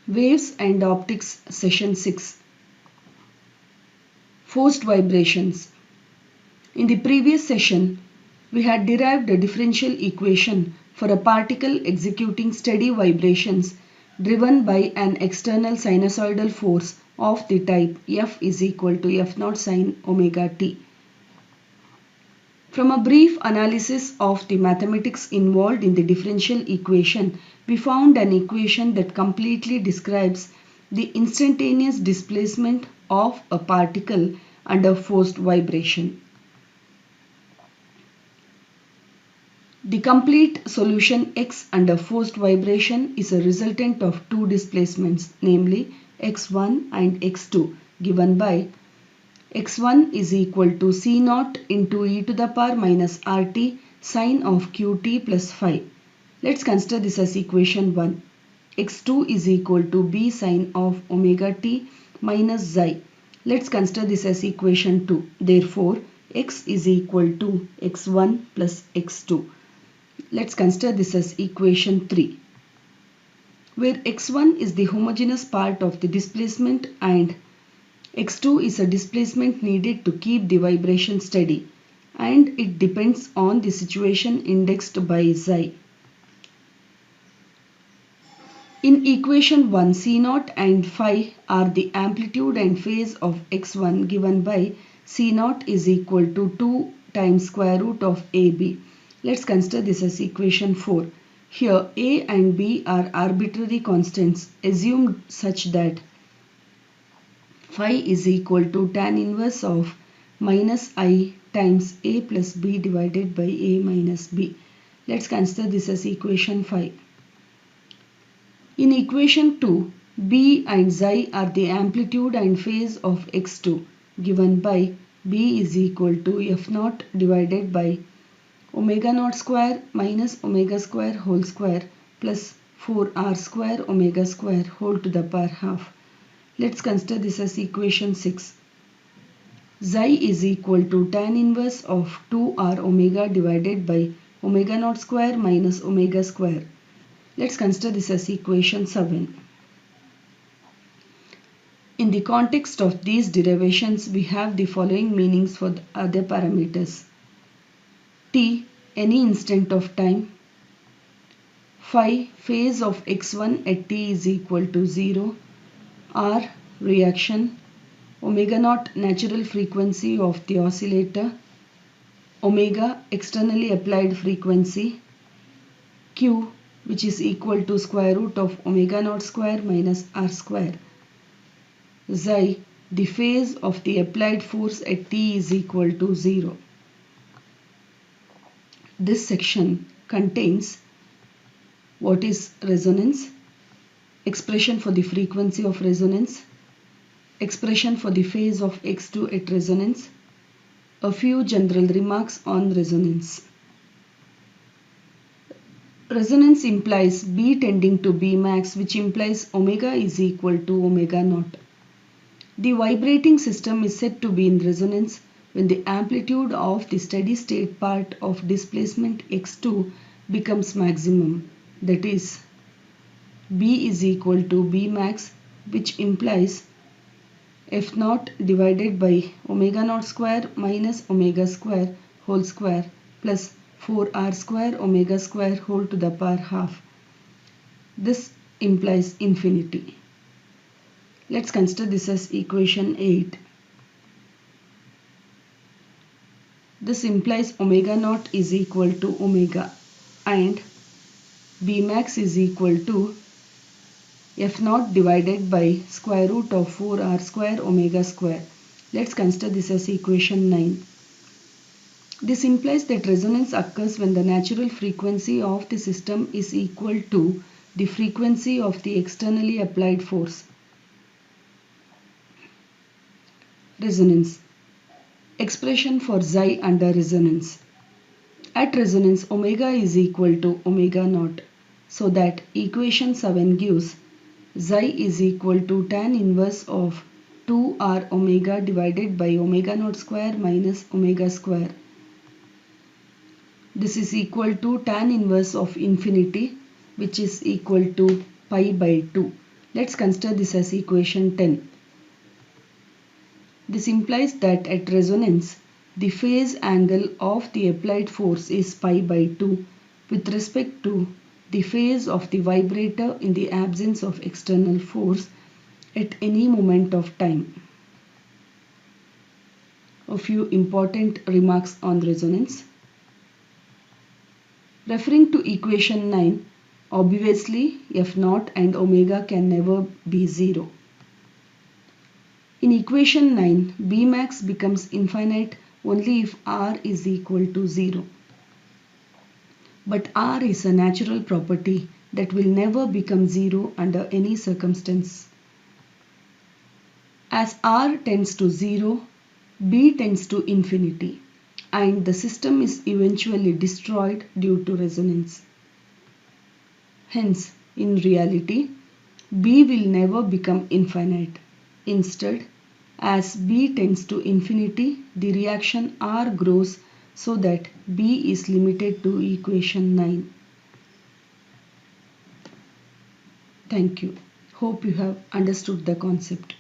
Waves and Optics Session 6. Forced Vibrations. In the previous session, we had derived a differential equation for a particle executing steady vibrations driven by an external sinusoidal force of the type F is equal to F naught sin omega t. From a brief analysis of the mathematics involved in the differential equation, we found an equation that completely describes the instantaneous displacement of a particle under forced vibration. The complete solution x under forced vibration is a resultant of two displacements, namely x1 and x2, given by x1 is equal to c naught into e to the power minus rt sine of qt plus phi. Let's consider this as equation 1. x2 is equal to b sine of omega t minus xi. Let's consider this as equation 2. Therefore, x is equal to x1 plus x2. Let's consider this as equation 3, where x1 is the homogeneous part of the displacement and x2 is a displacement needed to keep the vibration steady, and it depends on the situation indexed by xi. In equation 1, C0 and phi are the amplitude and phase of x1 given by C0 is equal to 2 times square root of AB. Let's consider this as equation 4. Here A and B are arbitrary constants assumed such that phi is equal to tan inverse of minus I times A plus B divided by A minus B. Let's consider this as equation 5. In equation 2, B and xi are the amplitude and phase of x2 given by B is equal to F naught divided by omega naught square minus omega square whole square plus 4r square omega square whole to the power half. Let's consider this as equation 6. Xi is equal to tan inverse of 2r omega divided by omega naught square minus omega square. Let's consider this as equation 7. In the context of these derivations, we have the following meanings for the other parameters. T, any instant of time. Phi, phase of x1 at t is equal to 0. R, reaction. Omega naught, natural frequency of the oscillator. Omega, externally applied frequency. Q, which is equal to square root of omega naught square minus r square. Xi, the phase of the applied force at t is equal to 0. This section contains what is resonance, expression for the frequency of resonance, expression for the phase of x2 at resonance, a few general remarks on resonance. Resonance implies B tending to B max, which implies omega is equal to omega naught. The vibrating system is said to be in resonance when the amplitude of the steady state part of displacement x2 becomes maximum, that is, B is equal to B max, which implies F naught divided by omega naught square minus omega square whole square plus 4r square omega square whole to the power half. This implies infinity. Let's consider this as equation 8. This implies omega naught is equal to omega and B max is equal to F naught divided by square root of 4r square omega square. Let's consider this as equation 9. This implies that resonance occurs when the natural frequency of the system is equal to the frequency of the externally applied force. Resonance. Expression for xi under resonance. At resonance, omega is equal to omega naught, so that equation 7 gives xi is equal to tan inverse of 2r omega divided by omega naught square minus omega square. This is equal to tan inverse of infinity, which is equal to pi by 2. Let's consider this as equation 10. This implies that at resonance, the phase angle of the applied force is pi by 2 with respect to the phase of the vibrator in the absence of external force at any moment of time. A few important remarks on resonance. Referring to equation 9, obviously F0 and omega can never be 0. In equation 9, Bmax becomes infinite only if R is equal to 0. But R is a natural property that will never become 0 under any circumstance. As R tends to 0, B tends to infinity, and the system is eventually destroyed due to resonance. Hence, in reality, B will never become infinite. Instead, as B tends to infinity, the reaction R grows so that B is limited to equation 9. Thank you. Hope you have understood the concept.